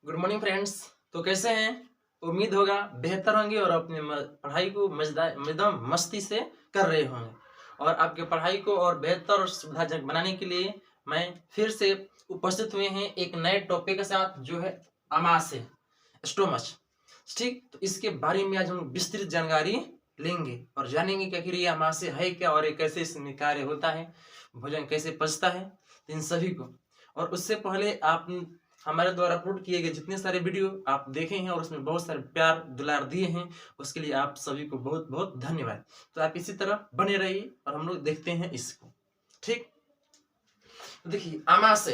Good morning friends. तो कैसे हैं? उम्मीद होगा बेहतर होंगे और अपने पढ़ाई को मजेदार एकदम मस्ती से कर रहे होंगे। और आपके पढ़ाई को और बेहतर और सुविधाजनक बनाने के लिए मैं फिर से उपस्थित हुए हैं एक नए टॉपिक के साथ, जो है आमाशय, स्टोमच। ठीक, तो इसके बारे में आज हम विस्तृत जानकारी लेंगे और जानेंगे कि आखिर ये आमाशय है क्या और ये कैसे इसमें कार्य होता है, भोजन कैसे पचता है, इन सभी को। और उससे पहले आप हमारे द्वारा अपलोड किए गए जितने सारे वीडियो आप देखे हैं और उसमें बहुत सारे प्यार दुलार दिए हैं, उसके लिए आप सभी को बहुत बहुत धन्यवाद। तो आप इसी तरह बने रहिए और हम लोग देखते हैं इसको। ठीक, तो देखिए आमाशय।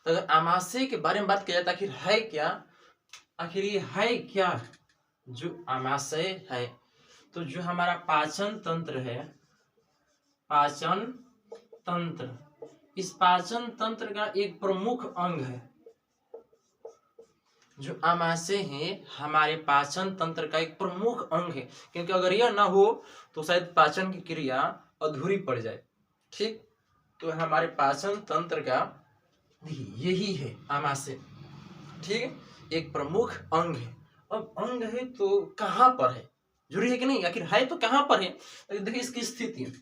तो अगर आमाशय के बारे में बात किया जाए तो आखिर है क्या, आखिर ये है क्या जो आमाशय है। तो जो हमारा पाचन तंत्र है, पाचन तंत्र, इस पाचन तंत्र का एक प्रमुख अंग है। जो आमाशय है हमारे पाचन तंत्र का एक प्रमुख अंग है, क्योंकि अगर यह ना हो तो शायद पाचन की क्रिया अधूरी पड़ जाए। ठीक, तो हमारे पाचन तंत्र का यही है आमाशय। ठीक, एक प्रमुख अंग है। अब अंग है तो कहाँ पर है, जरूरी है कि नहीं, आखिर है तो कहाँ पर है। देखिए इसकी स्थिति,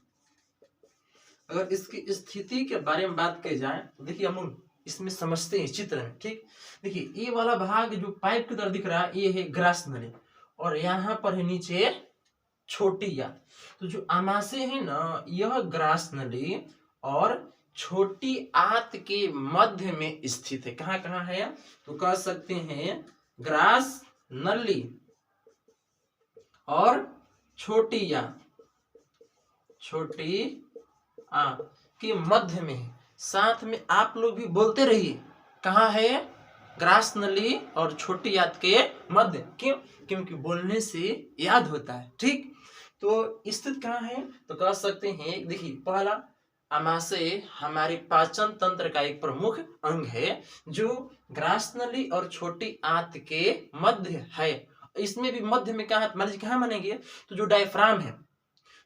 अगर इसकी स्थिति के बारे में बात की जाए तो देखिए हम इसमें समझते हैं चित्र में। ठीक, देखिए ये वाला भाग जो पाइप की तरह दिख रहा है ये है ग्रास नली, और यहाँ पर है नीचे छोटी आंत। तो जो आमाशय है ना, यह ग्रास नली और छोटी आंत के मध्य में स्थित है। कहाँ कहाँ है, तो कह सकते हैं ग्रास नली और छोटी आंत, छोटी के मध्य में है। साथ में आप लोग भी बोलते रहिए, कहाँ है, ग्रास नली और छोटी आंत के मध्य। क्यों, क्योंकि बोलने से याद होता है। ठीक, तो स्थित कहाँ है, तो कह सकते हैं देखिए पहला, आमाशय हमारे पाचन तंत्र का एक प्रमुख अंग है जो ग्रास नली और छोटी आंत के मध्य है। इसमें भी मध्य में कहाँ, मान लीजिए कहाँ मानेंगे, तो जो डायफ्राम है,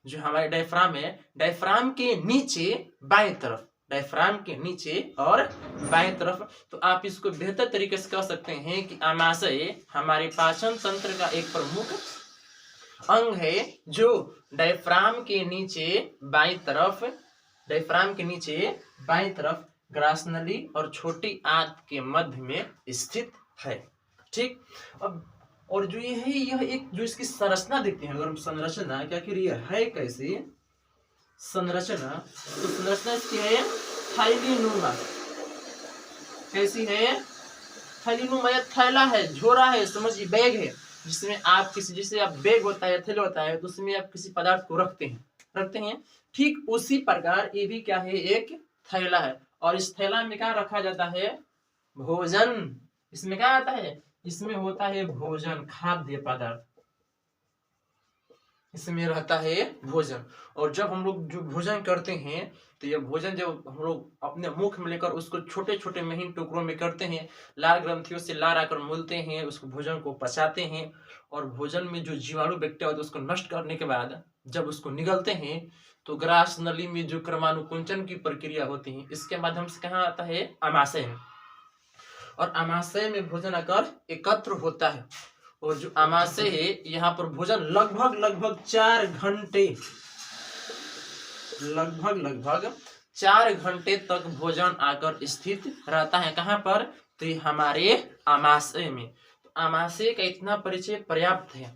जो हमारे डायफ्राम है, डायफ्राम के नीचे बाएं तरफ, डायफ्राम के नीचे और बाएं तरफ। तो आप इसको बेहतर तरीके से कह सकते हैं कि आमाशय हमारे पाचन तंत्र का एक प्रमुख अंग है जो डायफ्राम के नीचे बाएं तरफ, डायफ्राम के नीचे बाएं तरफ ग्रास नली और छोटी आंत के मध्य में स्थित है। ठीक, अब और जो ये है, यह एक जो इसकी संरचना देखते हैं, अगर हम संरचना क्या आखिर ये है कैसी संरचना, तो संरचना इसकी है थैलीनुमा। कैसी है, थैलीनुमा, या थैला है, झोरा है, समझिए बैग है, जिसमें आप किसी, जैसे आप बैग होता है, थैला होता है, तो उसमें आप किसी पदार्थ को रखते हैं। ठीक उसी प्रकार ये भी क्या है, एक थैला है, और इस थैला में क्या रखा जाता है, भोजन। इसमें क्या आता है, इसमें होता है भोजन, खाद्य पदार्थ, इसमें रहता है भोजन। और जब हम लोग जो भोजन करते हैं तो यह भोजन जब हम लोग अपने मुख में लेकर उसको छोटे छोटे महीन टुकड़ों में करते हैं, लार ग्रंथियों से लार आकर मूलते हैं, उसको भोजन को पचाते हैं, और भोजन में जो जीवाणु बैक्टीरिया होते हैं उसको नष्ट करने के बाद जब उसको निगलते हैं तो ग्रास नली में जो क्रमानुकुंचन की प्रक्रिया होती है, इसके माध्यम से कहाँ आता है, आमाशय में। और आमाशय में भोजन आकर एकत्र होता है, और जो आमाशय है यहाँ पर भोजन लगभग 4 घंटे, लगभग 4 घंटे तक भोजन आकर स्थित रहता है। कहाँ पर, तो हमारे आमाशय में। तो आमाशय का इतना परिचय पर्याप्त है,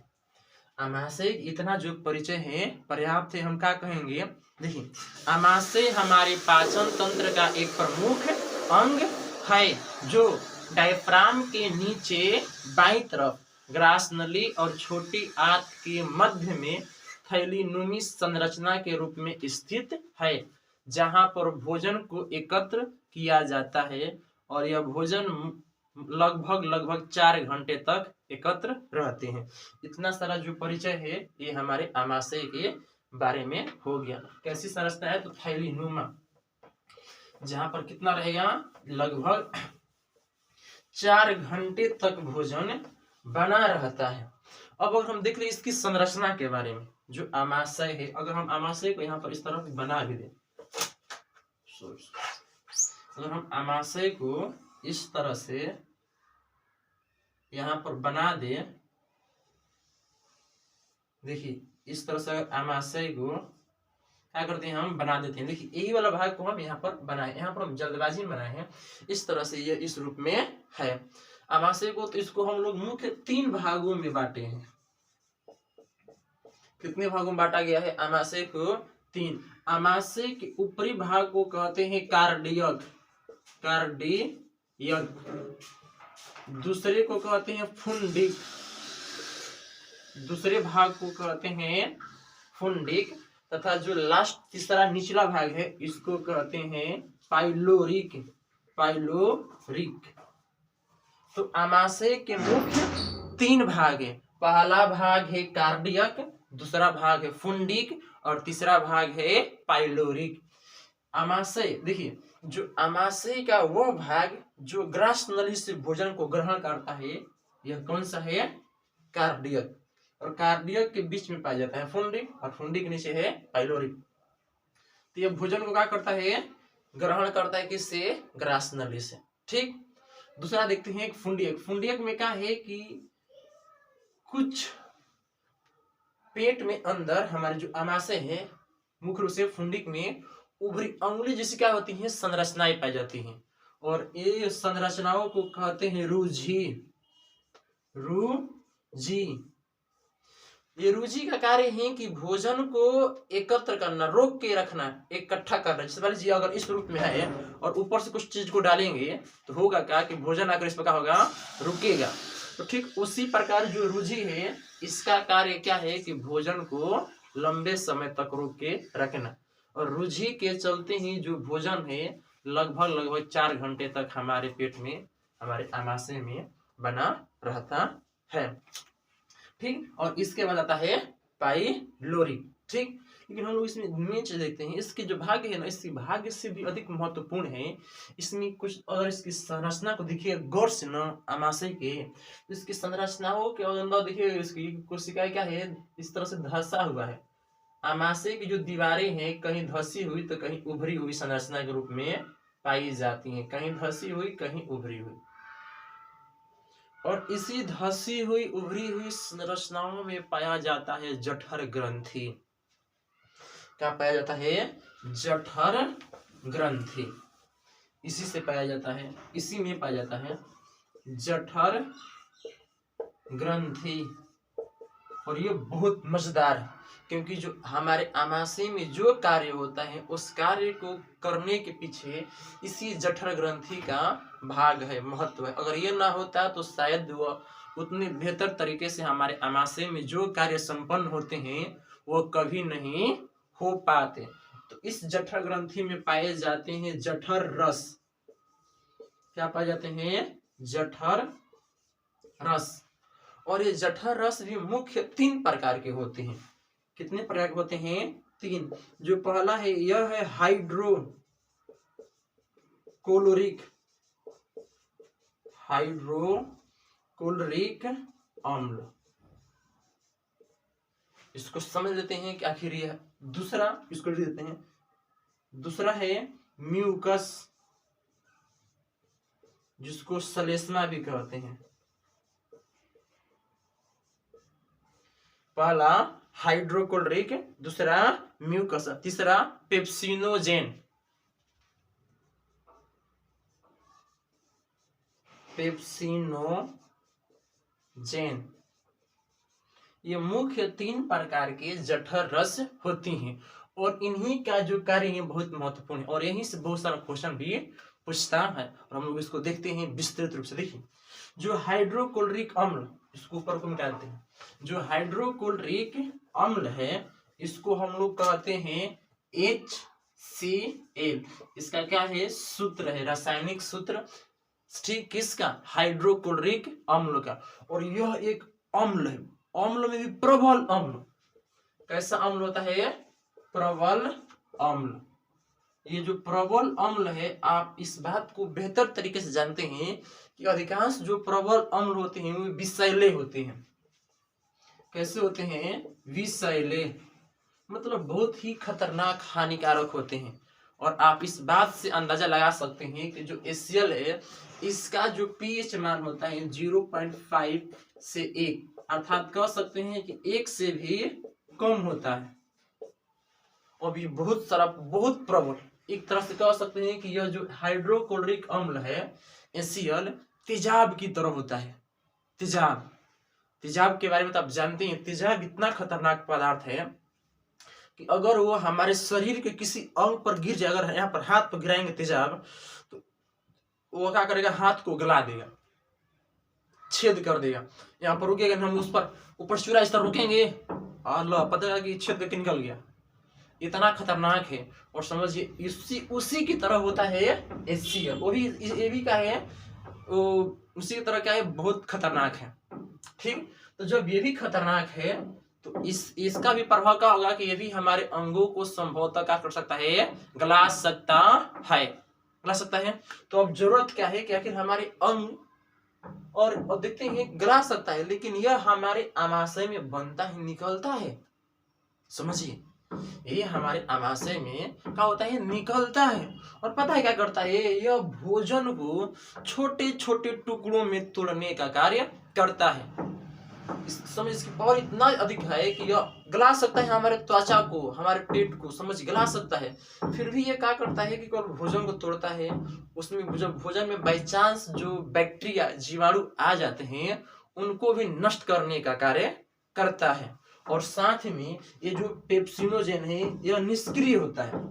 आमाशय इतना जो परिचय है पर्याप्त है। हम क्या कहेंगे, देखिए आमाशय हमारे पाचन तंत्र का एक प्रमुख अंग है जो डायफ्राम के नीचे बाईं तरफ ग्रास नली और छोटी आंत के मध्य में थैलीनुमी संरचना के रूप में स्थित है, जहां पर भोजन को एकत्र किया जाता है, और यह भोजन लगभग 4 घंटे तक एकत्र रहते हैं। इतना सारा जो परिचय है ये हमारे आमाशय के बारे में हो गया। कैसी संरचना है, तो थैलीनुमा, जहां पर कितना रहेगा, लगभग 4 घंटे तक भोजन बना रहता है। अब अगर हम देख ले इसकी संरचना के बारे में, जो आमाशय है, अगर हम आमाशय को यहाँ पर इस तरह बना भी दें, अगर हम आमाशय को इस तरह से यहाँ पर बना दे, देखिए इस तरह से आमाशय को क्या करते हैं, हम बना देते हैं। देखिए यही वाला भाग को हम यहाँ पर बनाए, यहाँ पर हम जल्दबाजी में बनाए हैं। इस तरह से ये इस रूप में है आमाशय को। तो इसको हम लोग मुख्य 3 भागों में बांटे हैं। कितने भागों में बांटा गया है आमाशय को? 3। आमाशय के ऊपरी भाग को कहते हैं कार्डियक, दूसरे को कहते हैं फुंडिक, दूसरे भाग को कहते हैं फुंडिक, तथा जो लास्ट तीसरा निचला भाग है इसको कहते हैं पाइलोरिक। तो आमाशय के मुख्य 3 भाग है। पहला भाग है कार्डियक, दूसरा भाग है फुंडिक और तीसरा भाग है पाइलोरिक। आमाशय, देखिए जो आमाशय का वो भाग जो ग्रास नली से भोजन को ग्रहण करता है, यह कौन सा है? कार्डियक। और कार्डियक के बीच में पाया जाता है फुंडिक, और फुंडिक के नीचे है पाइलोरिक। तो यह भोजन को क्या करता है? ग्रहण करता है किससे? ग्रास नली से। ठीक। दूसरा देखते हैं फुंडियक। फुंडियक में क्या है कि कुछ पेट में अंदर हमारे जो आमाशय है, मुख्य रूप से फुंडिक में उभरी अंगुली जैसी क्या होती है, संरचनाएं पाई जाती हैं, और ये संरचनाओं को कहते हैं रुझी। ये रुझी का कार्य है कि भोजन को एकत्र करना, रोक के रखना, इकट्ठा करना। जैसे मान लीजिए अगर इस रूप में है और ऊपर से कुछ चीज को डालेंगे तो होगा क्या कि भोजन आकर इस पर क्या होगा? रुकेगा। तो ठीक उसी प्रकार जो रुझी है, इसका कार्य क्या है कि भोजन को लंबे समय तक रोक के रखना। और रुझी के चलते ही जो भोजन है लगभग 4 घंटे तक हमारे पेट में, हमारे आमाशय में बना रहता है। ठीक। और इसके बाद आता है पाइलोरिक। ठीक। लेकिन हम लोग इसमें मेन चीज देखते हैं, इसके जो भाग्य है ना, इसके भाग्य से भी अधिक महत्वपूर्ण है। इसमें कुछ अगर इसकी संरचना को देखिए गौर से ना, आमाशय के, तो इसकी संरचनाओं के अंदर देखिए इसकी कोशिकाएं क्या है, इस तरह से धंसा हुआ है। आमाशय की जो दीवारें हैं कहीं धसी हुई तो कहीं उभरी हुई संरचना के रूप में पाई जाती हैं, कहीं धसी हुई कहीं उभरी हुई। और इसी धसी हुई उभरी हुई संरचनाओं में पाया जाता है जठर ग्रंथि। क्या पाया जाता है? जठर ग्रंथि। इसी से पाया जाता है, इसी में पाया जाता है जठर ग्रंथि। और ये बहुत मजेदार है, क्योंकि जो हमारे आमाशय में जो कार्य होता है उस कार्य को करने के पीछे इसी जठर ग्रंथि का भाग है, महत्व है। अगर ये ना होता तो शायद वह उतने बेहतर तरीके से हमारे आमाशय में जो कार्य संपन्न होते हैं वो कभी नहीं हो पाते। तो इस जठर ग्रंथि में पाए जाते हैं जठर रस। क्या पाए जाते हैं? जठर रस। और ये जठर रस भी मुख्य 3 प्रकार के होते हैं। कितने प्रकार के होते हैं? 3। जो पहला है यह है हाइड्रोक्लोरिक अम्ल। इसको समझ लेते हैं कि आखिर यह। दूसरा इसको लिख देते हैं, दूसरा है म्यूकस, जिसको सलेस्मा भी कहते हैं। पहला हाइड्रोक्लोरिक, दूसरा म्यूकस, तीसरा पेप्सिनोजेन। ये मुख्य 3 प्रकार के जठर रस होती हैं, और इन्हीं का जो कार्य है बहुत महत्वपूर्ण है, और यहीं से बहुत सारा क्वेश्चन भी पूछता है। और हम लोग इसको देखते हैं विस्तृत रूप से। देखिए जो हाइड्रोक्लोरिक अम्ल, इसको ऊपर को निकालते हैं। जो हाइड्रोक्लोरिक अम्ल है इसको हम लोग कहते हैं HCl। इसका क्या है? सूत्र है, रासायनिक सूत्र। ठीक, किसका? हाइड्रोक्लोरिक अम्ल का। और यह एक अम्ल है, अम्ल में भी प्रबल अम्ल। कैसा अम्ल होता है? प्रबल अम्ल। ये जो प्रबल अम्ल है, आप इस बात को बेहतर तरीके से जानते हैं कि अधिकांश जो प्रबल अम्ल होते हैं वो विषैले होते हैं। कैसे होते हैं? विषैले, मतलब बहुत ही खतरनाक, हानिकारक होते हैं। और आप इस बात से अंदाजा लगा सकते हैं कि जो HCl है इसका जो pH मान होता है 0.5 से 1, अर्थात कह सकते हैं कि 1 से भी कम होता है। अब ये बहुत प्रबल, एक तरह से कह सकते हैं कि यह जो हाइड्रोक्लोरिक अम्ल है HCl तेजाब की तरह होता है। तेजाब के बारे में तो आप जानते हैं, तेजाब इतना खतरनाक पदार्थ है कि अगर वो हमारे शरीर के किसी अंग पर गिर जाए, अगर यहाँ पर हाथ पर गिराएंगे तेजाब, तो वो क्या करेगा, हाथ को गला देगा, छेद कर देगा। यहाँ पर रुकेगा, हम उस पर ऊपर चूरा इस तरह रुकेंगे और पता चला कि छेद करके निकल गया। इतना खतरनाक है। और समझिए उसी की तरह होता है HCl, वो भी ये भी क्या है, उसी की तरह क्या है, बहुत खतरनाक है। ठीक, तो जब ये भी खतरनाक है तो इसका भी प्रभाव क्या होगा कि ये भी हमारे अंगों को संभवतः क्या कर सकता है, गला सकता है। तो अब जरूरत क्या है कि आखिर हमारे अंग और देखते हैं गला सकता है, लेकिन यह हमारे आमाशय में बनता है, निकलता है। समझिए, ये हमारे आमाशय में क्या होता है, निकलता है। और पता है क्या करता है, यह भोजन को छोटे छोटे टुकड़ों में तोड़ने का कार्य करता है। समझ, इसकी पावर इतना अधिक है कि यह गला सकता है हमारे त्वचा को, हमारे पेट को, समझ, गला सकता है। फिर भी ये क्या करता है कि केवल भोजन को तोड़ता है, उसमें जब भोजन में बाई चांस जो बैक्टीरिया, जीवाणु आ जाते हैं, उनको भी नष्ट करने का कार्य करता है। और साथ में ये जो पेप्सिनोजेन है यह निष्क्रिय होता है।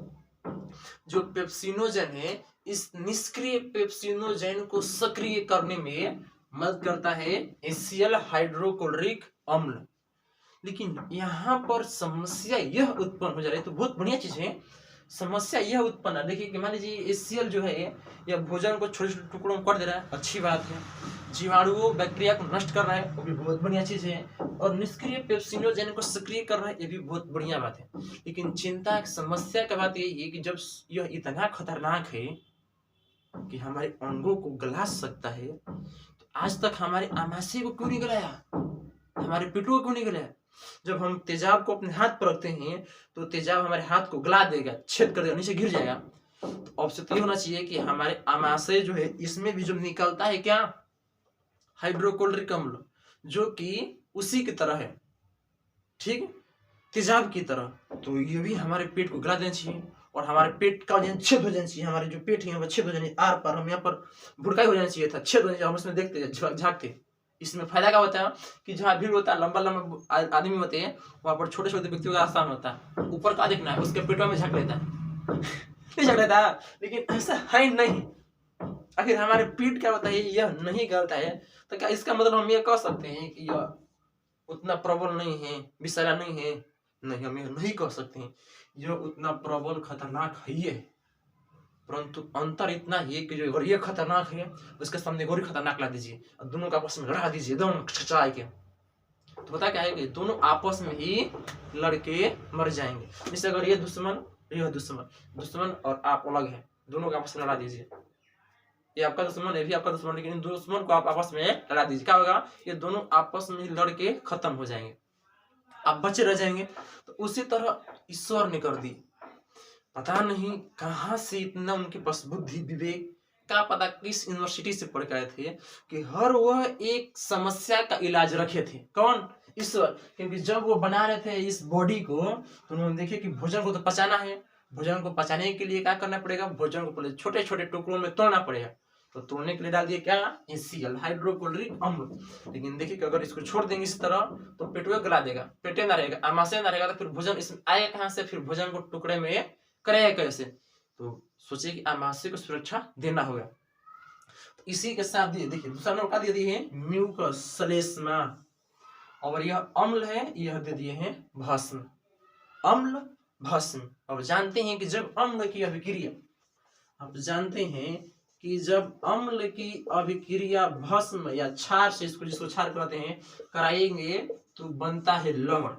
जो पेप्सिनोजेन है, इस निष्क्रिय पेप्सिनोजेन को सक्रिय करने में मदद करता है HCl हाइड्रोक्लोरिक अम्ल। लेकिन यहाँ पर समस्या यह उत्पन्न हो जा रही है, तो बहुत बढ़िया चीज है, समस्या यह उत्पन्न है। देखिए कि मान लीजिए HCl जो है यह भोजन को छोटे छोटे टुकड़ों में कर दे रहा है, अच्छी बात है। जीवाणुओं, बैक्टीरिया को नष्ट कर रहा है, वो भी बहुत बढ़िया चीज है। और निष्क्रिय पेप्सिनोजेन को सक्रिय कर रहा है, ये भी बहुत बढ़िया बात है। लेकिन चिंता, समस्या का बात यही है कि जब यह इतना खतरनाक है कि हमारे अंगों को गला सकता है, तो आज तक हमारे आमाशय को क्यों नहीं गलाया, हमारे पेटों को क्यों नहीं गलाया? जब हम तेजाब को अपने हाथ पर रखते हैं तो तेजाब हमारे हाथ को गला देगा, छेद कर देगा, नीचे गिर जाएगा। तो अब से तो ये होना चाहिए कि हमारे आमाशय जो है इसमें भी जो निकलता है क्या, हाइड्रोक्लोरिक अम्ल, जो कि उसी की तरह है, ठीक, तेजाब की तरह। तो ये भी हमारे पेट को गला देना चाहिए और हमारे पेट का छेद हो जाना चाहिए, हमारे जो पेट है छेद हो जाने, आर पर हम यहाँ पर भुड़काई हो जाना चाहिए था, छेद हो जाना चाहिए, हम उसमें देखते झाँकते। इसमें फायदा क्या होता है कि जहाँ भीड़ होता है, लंबा लंबा आदमी होते हैं, वहां पर छोटे छोटे व्यक्तियों का आसान होता है, ऊपर का देखना है, उसके पेटों में झाँक लेता है नहीं झाँक लेता है, लेकिन ऐसा है नहीं। आखिर हमारे पेट क्या होता है, यह नहीं गलता है, तो क्या इसका मतलब हम ये कह सकते हैं कि यह उतना प्रबल नहीं है, विषैला नहीं है? नहीं, हम यह नहीं कह सकते हैं। यह उतना प्रबल खतरनाक है ही है, परंतु अंतर इतना है कि जो अगर ये खतरनाक है उसके सामने और खतरनाक ला दीजिए और दोनों का आपस में लड़ा दीजिए एकदम छचाई के, तो पता क्या है कि दोनों आपस में ही लड़के मर जाएंगे। जैसे अगर ये दुश्मन, यह दुश्मन और आप अलग है, दोनों का आपस में लड़ा दीजिए, ये आपका दुश्मन, ये भी आपका दुश्मन, लेकिन इन दुश्मन को आप आपस में लड़ा दीजिए, क्या होगा, ये दोनों आपस में लड़के खत्म हो जाएंगे, आप बचे रह जाएंगे। तो उसी तरह ईश्वर ने कर दी, पता नहीं कहां से इतना उनके पास बुद्धि विवेक, क्या पता किस यूनिवर्सिटी से पढ़ के आए थे कि हर वह एक समस्या का इलाज रखे थे। कौन? ईश्वर। क्योंकि जब वो बना रहे थे इस बॉडी को, तो उन्होंने देखे कि भोजन को तो पचाना है, भोजन को पचाने के लिए क्या करना पड़ेगा, भोजन को पहले छोटे छोटे टुकड़ों में तोड़ना पड़ेगा। तो तोड़ने के लिए डाल दिए क्या, HCl हाइड्रोक्लोरिक अम्ल। लेकिन देखिए कि अगर इसको छोड़ देंगे इस तरह तो पेटवे गला देगा, पेटे ना रहेगा, आमाशय ना रहेगा, तो फिर भोजन इसमें आएगा कहाँ से, फिर भोजन को टुकड़े में करेगा कैसे? तो सोचिए कि आमाशय को सुरक्षा देना होगा। तो इसी के साथ देखिए दूसरा नंबर का दे दिए हैं म्यूकस श्लेष्मा, और यह अम्ल है, यह दे दिए हैं भस्म, अम्ल भस्म। अब जानते हैं कि जब अम्ल की अभिक्रिया, आप जानते हैं कि जब अम्ल की अभिक्रिया भस्म या क्षार से, इसको जिसको क्षार कहते हैं, कराएंगे तो बनता है लवण।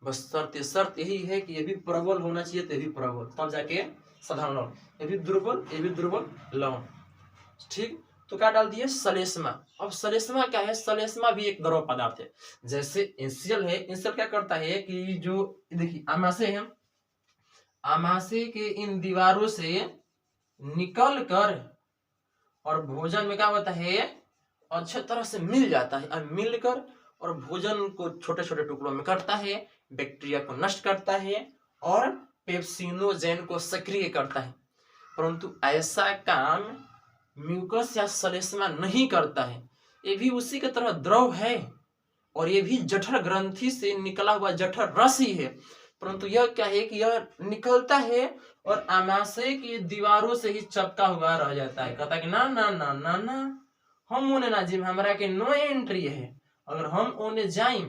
बस शर्त यही है कि ये भी प्रबल होना चाहिए, तो भी प्रबल, तब जाके साधारण लवण, ये भी दुर्बल लवण, ठीक। तो क्या डाल दिए, श्लेष्मा। अब श्लेष्मा क्या है, श्लेष्मा भी एक द्रव पदार्थ है, जैसे HCl है। HCl क्या करता है कि जो देखिए आमाशय है, आमाशय के इन दीवारों से निकल कर और भोजन में क्या होता है, अच्छे तरह से मिल जाता है, और मिलकर और भोजन को छोटे छोटे टुकड़ों में करता है, बैक्टीरिया को नष्ट करता है और पेप्सिनोजेन को सक्रिय करता है। परंतु ऐसा काम म्यूकस या श्लेष्मा नहीं करता है। ये भी उसी की तरह द्रव है और ये भी जठर ग्रंथि से निकला हुआ जठर रस ही है, परंतु यह क्या है कि यह निकलता है और आमाशय की दीवारों से ही चिपका हुआ रह जाता है। कहता है कि ना ना ना ना ना, हम ओने ना जिम, हमारा के नो एंट्री है। अगर हम ओने जाइम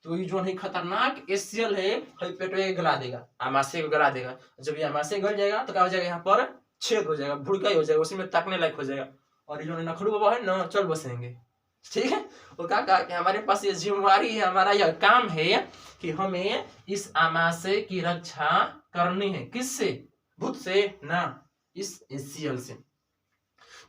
तो ये जो है खतरनाक एसियल है, पेट में गला देगा, आमाशय को गला देगा। जब ये आमाशय गल जाएगा तो क्या हो जाएगा, यहाँ पर छेद हो जाएगा, भुड़काई हो जाएगा, उसी में ताकने लायक हो जाएगा, और ये जो नखड़ू बाबा है ना, चल बसेंगे। ठीक है, वो क्या कहा कि हमारे पास ये जिम्मेवारी है, हमारा यह काम है कि हमें इस आमाशय की रक्षा करनी है। किससे? भूत से ना, इस एसियल से।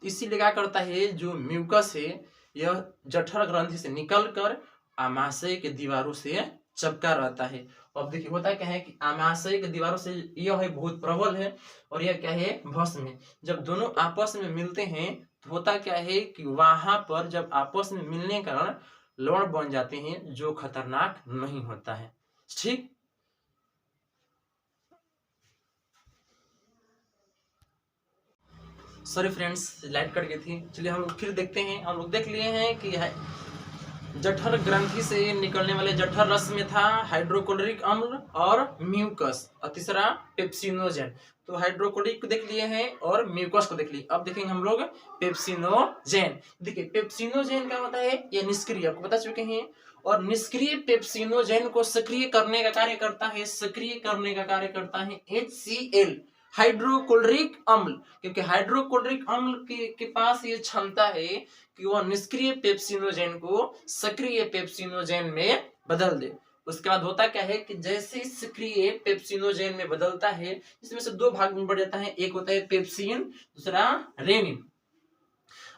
इसीलिए क्या करता है, जो म्यूकस है यह जठर ग्रंथि से निकलकर आमाशय के दीवारों से चिपका रहता है। अब देखिए होता क्या है कि आमाशय के दीवारों से यह है बहुत प्रबल है और यह क्या है, भस्म है। जब दोनों आपस में मिलते हैं तो होता क्या है कि वहां पर जब आपस में मिलने के कारण लवण बन जाते हैं, जो खतरनाक नहीं होता है। ठीक, सॉरी फ्रेंड्स, लाइट कट गई थी। चलिए हम फिर देखते हैं। हम लोग देख लिए हैं कि जठर ग्रंथि से निकलने वाले जठर रस में था हाइड्रोक्लोरिक अम्ल और म्यूकस, और तीसरा पेप्सिनोजेन। तो हाइड्रोक्लोरिक को देख लिए हैं और म्यूकस को देख लिए। अब देखेंगे हम लोग पेप्सिनोजेन। देखिए पेप्सिनोजेन क्या होता है, ये निष्क्रिय, आपको बता चुके हैं। और निष्क्रिय पेप्सिनोजेन को सक्रिय करने का कार्य करता है, सक्रिय करने का कार्य करता है HCl, हाइड्रोक्लोरिक अम्ल। क्योंकि हाइड्रोक्लोरिक अम्ल के पास ये क्षमता है कि वह निष्क्रिय पेप्सिनोजेन को सक्रिय पेप्सिनोजेन में बदल दे। उसके बाद होता क्या है कि जैसे सक्रिय पेप्सिनोजेन में बदलता है, इसमें से दो भाग में बढ़ जाता है, एक होता है पेप्सिन, दूसरा रेनिन।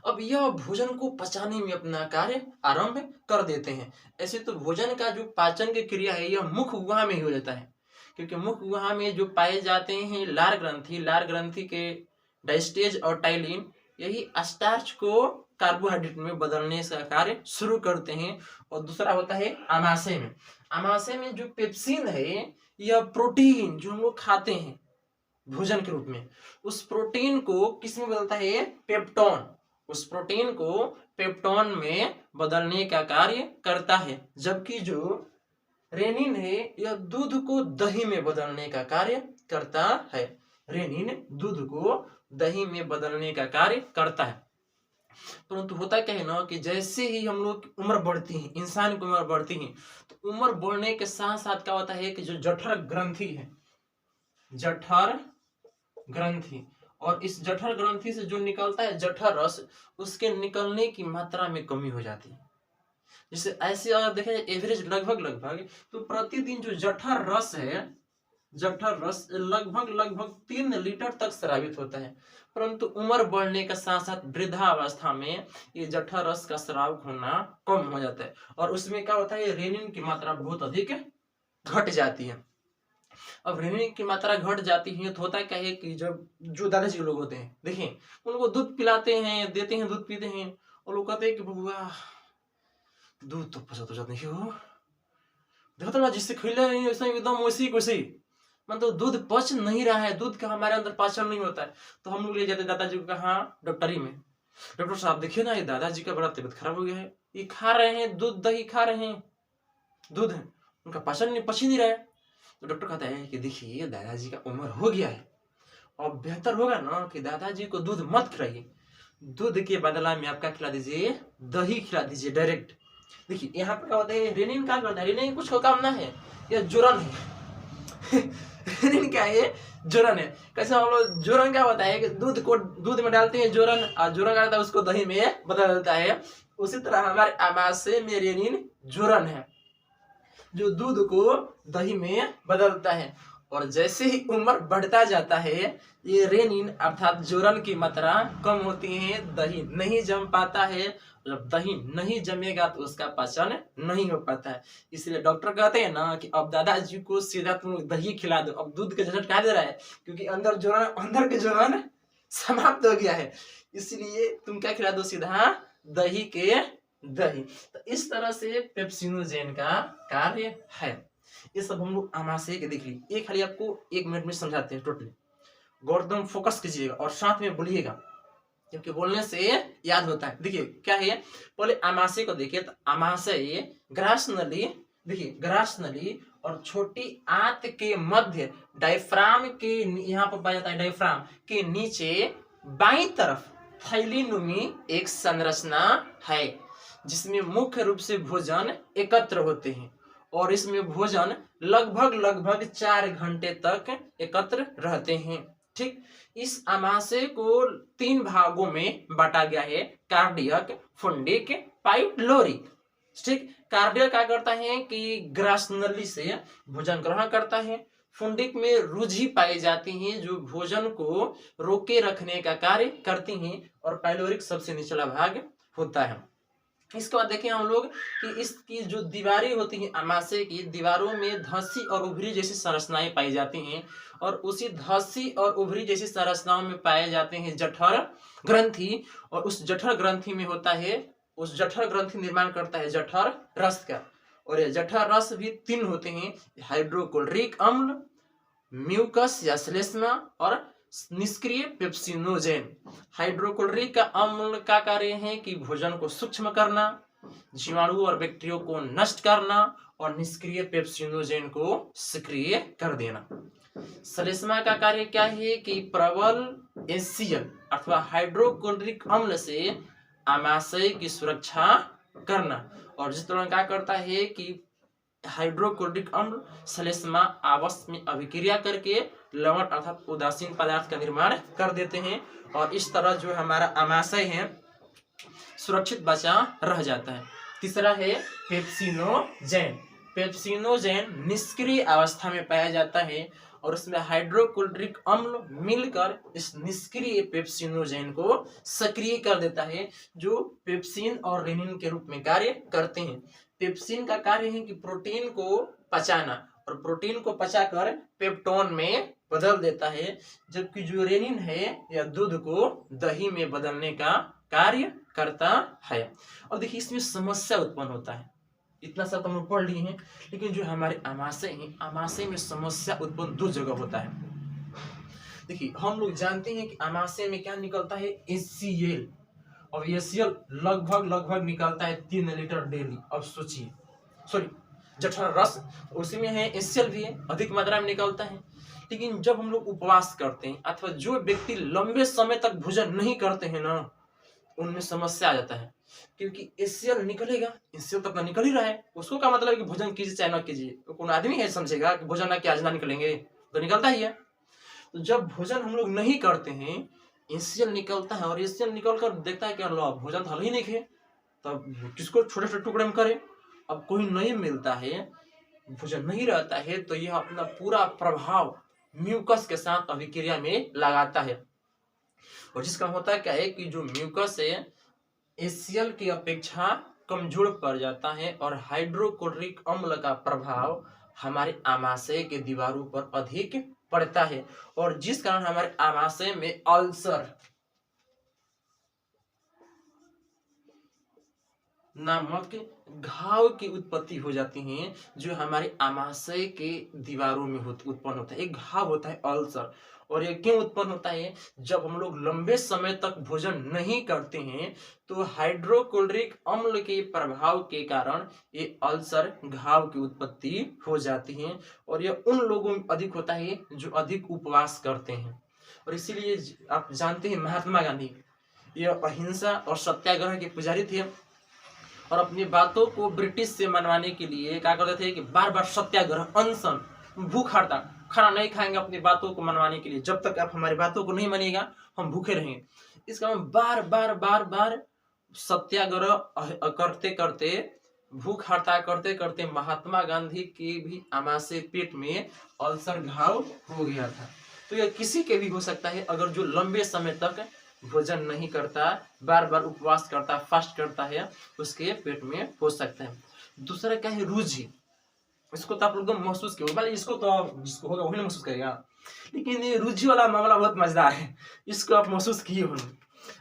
अब यह भोजन को पचाने में अपना कार्य आरंभ कर देते हैं। ऐसे तो भोजन का जो पाचन की क्रिया है यह मुख गुहा में ही हो जाता है, क्योंकि मुख गुहा में जो पाए जाते हैं लार ग्रंथि, लार ग्रंथि के डायस्टेज और टाइलिन यही स्टार्च को कार्बोहाइड्रेट में बदलने का कार्य शुरू करते हैं। और दूसरा होता है आमाशय में। आमाशय में जो पेप्सिन है यह प्रोटीन जो हम लोग खाते हैं भोजन के रूप में, उस प्रोटीन को किस में बदलता है, पेप्टोन। उस प्रोटीन को पेप्टोन में बदलने का कार्य करता है। जबकि जो रेनिन है यह दूध को दही में बदलने का कार्य करता है। रेनिन दूध को दही में बदलने का कार्य करता है। परंतु होता क्या है ना कि जैसे ही हम लोग की उम्र बढ़ती है, इंसान की उम्र बढ़ती है, तो उम्र बढ़ने के साथ साथ क्या होता है कि जो जठर ग्रंथि है, जठर ग्रंथि, और इस जठर ग्रंथि से जो निकलता है जठर रस, उसके निकलने की मात्रा में कमी हो जाती है। जैसे ऐसे अगर देखें एवरेज लगभग तो प्रतिदिन जो जठर रस है, जठर रस लगभग 3 लीटर तक स्रावित होता है। परंतु उम्र बढ़ने के साथ साथ वृद्धावस्था में ये जठर रस का स्राव होना कम हो जाता है, और उसमें क्या होता है, रेनिन की मात्रा बहुत अधिक घट जाती है। अब रेनिन की मात्रा घट जाती है तो होता क्या है कि जब जो दादाजी लोग होते हैं, देखिए उनको दूध पिलाते हैं, देते हैं, दूध पीते हैं, और लोग कहते हैं कि बबुआ दूध तो पसंद हो जाता नहीं हो, देखो तो ना जिससे खिला नहीं वैसे एकदम वैसे मतलब दूध पच नहीं रहा है, दूध का हमारे अंदर पाचन नहीं होता है। तो हम लोग ले जाते दादाजी को कहाँ, डॉक्टरी में। डॉक्टर साहब देखिए ना ये दादाजी का बड़ा तबीयत खराब हो गया है, ये खा रहे हैं दूध, दही खा रहे हैं, दूध है, उनका पाचन नहीं, पच ही नहीं रहा है। तो डॉक्टर कहता है कि देखिए दादाजी का उम्र हो गया है, और बेहतर होगा ना कि दादाजी को दूध मत खिलाइए, दूध के बदला में आपका खिला दीजिए, दही खिला दीजिए डायरेक्ट। देखिए यहाँ पे क्या होता है, रेनिन क्या करता है, रेनिन कुछ काम ना है, यह जोरन है। रेनिन क्या है, जोरन है। कैसे हम लोग जोरन क्या होता है कि दूध में डालते हैं जोरन, और जोरन क्या होता है उसको दही में बदल देता है। उसी तरह हमारे आमाशय में रेनिन जोरन है जो दूध को दही में बदलता है। और जैसे ही उम्र बढ़ता जाता है ये रेनिन अर्थात जोरन की मात्रा कम होती है, दही नहीं जम पाता है। जब दही नहीं जमेगा तो उसका पाचन नहीं हो पाता है। इसलिए डॉक्टर कहते हैं ना कि अब दादाजी को सीधा तुम दही खिला दो, अब दूध का झंझट कहा दे रहा है, क्योंकि अंदर के जोरन समाप्त हो गया है। इसलिए तुम क्या खिला दो, सीधा दही के दही। तो इस तरह से पेप्सिनोजेन का कार्य है। ये सब हम लोग आमाशय के देख ली। एक खाली आपको 1 मिनट में समझाते हैं टोटली। गौरदम फोकस कीजिएगा और साथ में बोलिएगा, क्योंकि बोलने से याद होता है। देखिए क्या है, पहले आमाशय को देखिए। तो आमाशय ग्रास नली, देखिए ग्रास नली और छोटी आंत के मध्य डायफ्राम के यहाँ पर पाया जाता है। डायफ्राम के नीचे बाईं तरफ थैलीनुमी एक संरचना है जिसमें मुख्य रूप से भोजन एकत्र होते हैं और इसमें भोजन लगभग 4 घंटे तक एकत्र रहते हैं। ठीक, इस आमाशय को 3 भागों में बांटा गया है, कार्डियक, फुंडिक, पाइलोरिक। ठीक, कार्डियक क्या करता है कि ग्रास नली से भोजन ग्रहण करता है। फुंडिक में रुझि पाई जाती है जो भोजन को रोके रखने का कार्य करती हैं, और पाइलोरिक सबसे निचला भाग होता है। इसके बाद देखें हम लोग कि इसकी जो दीवारें होती हैं आमाशय की, दीवारों में धस्सी और उभरी जैसी संरचनाएं पाई जाती हैं, और उसी धस्सी और उभरी जैसी संरचनाओं में पाए जाते हैं जठर ग्रंथि, और उस जठर ग्रंथि में होता है, उस जठर ग्रंथि निर्माण करता है जठर रस का। और ये जठर रस भी 3 होते हैं, हाइड्रोक्लोरिक अम्ल, म्यूकस या श्लेष्मा, और निष्क्रिय पेप्सिनोजेन। हाइड्रोक्लोरिक का अम्ल का कार्य है कि भोजन को सूक्ष्म करना, जीवाणु और बैक्टीरिया को नष्ट करना, और निष्क्रिय पेप्सिनोजेन को सक्रिय कर देना। श्लेष्मा का कार्य क्या है कि प्रबल एसियल अथवा हाइड्रोक्लोरिक अम्ल से आमाशय की सुरक्षा करना। और जिस तरह क्या करता है कि हाइड्रोक्लोरिक अम्ल श्लेष्मा आपस में अभिक्रिया करके लवण अर्थात उदासीन पदार्थ का निर्माण कर देते हैं, और इस तरह जो हमारा आमाशय है सुरक्षित बचा रह जाता है। तीसरा है पेप्सिनोजेन। पेप्सिनोजेन निष्क्रिय अवस्था में पाया जाता है, और उसमें हाइड्रोक्लोरिक अम्ल मिलकर इस निष्क्रिय पेप्सिनोजेन को सक्रिय कर देता है, जो पेप्सिन और रेनिन के रूप में कार्य करते हैं। पेप्सिन का कार्य है कि प्रोटीन को पचाना, और प्रोटीन को पचाकर पेप्टोन में बदल देता है, जबकि जो रेनिन है यह दूध को दही में बदलने का कार्य करता है। और देखिए इसमें समस्या उत्पन्न होता है। इतना सब हम लोग पढ़ लिए हैं, लेकिन जो हमारे आमाशय है, आमाशय में समस्या उत्पन्न 2 जगह होता है। देखिए हम लोग जानते हैं कि आमाशय में क्या निकलता है, HCl, और HCl लगभग निकलता है 3 लीटर डेली। अब सोचिए, सॉरी जठर रस उसी में है, HCl भी है, अधिक मात्रा में निकलता है। लेकिन जब हम लोग उपवास करते हैं अथवा जो व्यक्ति लंबे समय तक भोजन नहीं करते हैं ना, उनमें समस्या आ जाता है, क्योंकि HCl निकलेगा, HCl तो अपना निकल ही रहा है, उसको क्या मतलब है कि भोजन कीजिए चाहे ना कीजिए। तो कौन आदमी है समझेगा कि भोजन ना किया आज ना निकलेंगे, तो निकलता ही है। तो जब भोजन हम लोग नहीं करते हैं HCl निकलता है, और HCl निकल कर देखता है कि लो भोजन हल ही नहीं खे, तब किसको छोटे छोटे टुकड़े में करे। अब कोई नहीं मिलता है, भोजन नहीं रहता है, तो यह अपना पूरा प्रभाव म्यूकस के साथ अभिक्रिया में लगाता है, और जिसका होता क्या है कि जो म्यूकस है HCl की अपेक्षा कमजोर पड़ जाता है, और हाइड्रोक्लोरिक अम्ल का प्रभाव हमारे आमाशय के दीवारों पर अधिक पड़ता है, और जिस कारण हमारे आमाशय में अल्सर नामक घाव की उत्पत्ति हो जाती है, जो हमारे आमाशय के दीवारों में उत्पन्न होता है। एक घाव होता है अल्सर, और ये क्यों उत्पन्न होता है, जब हम लोग लंबे समय तक भोजन नहीं करते हैं तो हाइड्रोक्लोरिक अम्ल के प्रभाव के कारण ये अल्सर घाव की उत्पत्ति हो जाती है, और ये उन लोगों में अधिक होता है जो अधिक उपवास करते हैं। और इसीलिए आप जानते हैं महात्मा गांधी ये अहिंसा और सत्याग्रह के पुजारी थे, और अपनी बातों को ब्रिटिश से मनवाने के लिए क्या करते थे कि बार बार सत्याग्रह, अनशन, भूख हड़ताल, खाना नहीं खाएंगे अपनी बातों को मनवाने के लिए, जब तक आप हमारी बातों को नहीं मानिएगा हम भूखे रहेंगे। इसका हम बार बार सत्याग्रह करते करते भूख हड़ताल करते करते महात्मा गांधी के भी आमाशय पेट में अल्सर घाव हो गया था। तो यह किसी के भी हो सकता है अगर जो लंबे समय तक भोजन नहीं करता, बार बार उपवास करता, फास्ट करता है, उसके पेट में हो सकता है। दूसरा क्या है, रूझी। इसको तो आप लोग महसूस किए, मतलब इसको तो जिसको होगा वही महसूस करेगा, लेकिन ये रूझी वाला मामला बहुत मजेदार है, इसको आप महसूस किए हो।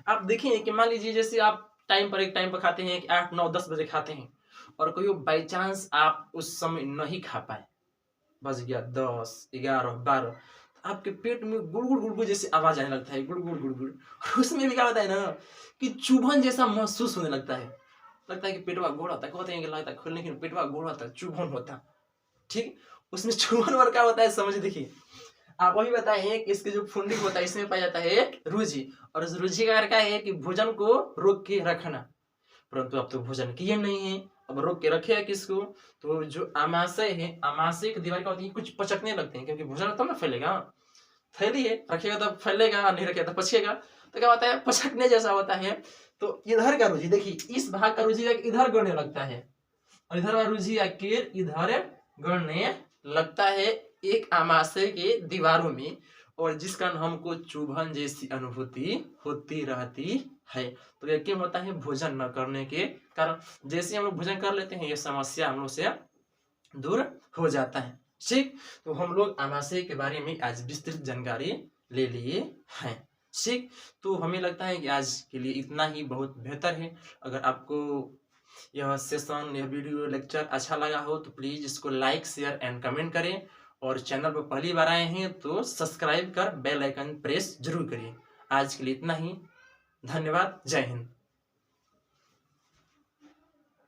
आप देखिए कि मान लीजिए जैसे आप एक टाइम पर खाते हैं कि 8, 9, 10 बजे खाते हैं, और कोई बाई चांस आप उस समय नहीं खा पाए, बज गया 10, 11, 12, आपके पेट में गुड़गुड़ गुड़गुड़ जैसे आवाज आने लगता है, गुड़गुड़ गुड़गुड़। और उसमें भी क्या होता है ना कि चुभन जैसा महसूस होने लगता है कि पेटवा गोड़ होता है, कहते हैं कि लगता है खोलने के पेटवा गोड़ होता है, चुभन होता है, ठीक। उसमें चुभन और क्या होता है समझ देखिए, आप वही बताए कि इसके जो फुंडिक होता है इसमें पाया जाता है रूझी, और उस रूझी का क्या है कि भोजन को रोक के रखना। परंतु अब तो भोजन किए नहीं है, अब रोक के रखे है किसको, तो जो आमाशय है, आमाशय की दीवार क्या होती है, कुछ पचकने लगते हैं, क्योंकि भोजन तब ना फैलेगा, फैलिए रखेगा तब फैलेगा, नहीं रखेगा तो पचकेगा, तो क्या होता है पचकने जैसा होता है। तो इधर का रूझी देखिए, इस भाग का रूझी इधर गड़ने लगता है, और इधर का रूझी आकर इधर गड़ने लगता है एक आमाशय के दीवारों में, और जिस कारण हमको चुभन जैसी अनुभूति होती रहती है। तो ये क्यों होता है, भोजन न करने के कारण। जैसे हम लोग भोजन कर लेते हैं ये समस्या हम लोग से दूर हो जाता है, ठीक। तो हम लोग आमाशय के बारे में आज विस्तृत जानकारी ले लिए हैं, ठीक। तो हमें लगता है कि आज के लिए इतना ही बहुत बेहतर है। अगर आपको यह सेशन, यह वीडियो लेक्चर अच्छा लगा हो तो प्लीज़ इसको लाइक, शेयर एंड कमेंट करें, और चैनल पर पहली बार आए हैं तो सब्सक्राइब कर बेल आइकन प्रेस जरूर करिए। आज के लिए इतना ही, धन्यवाद, जय हिंद।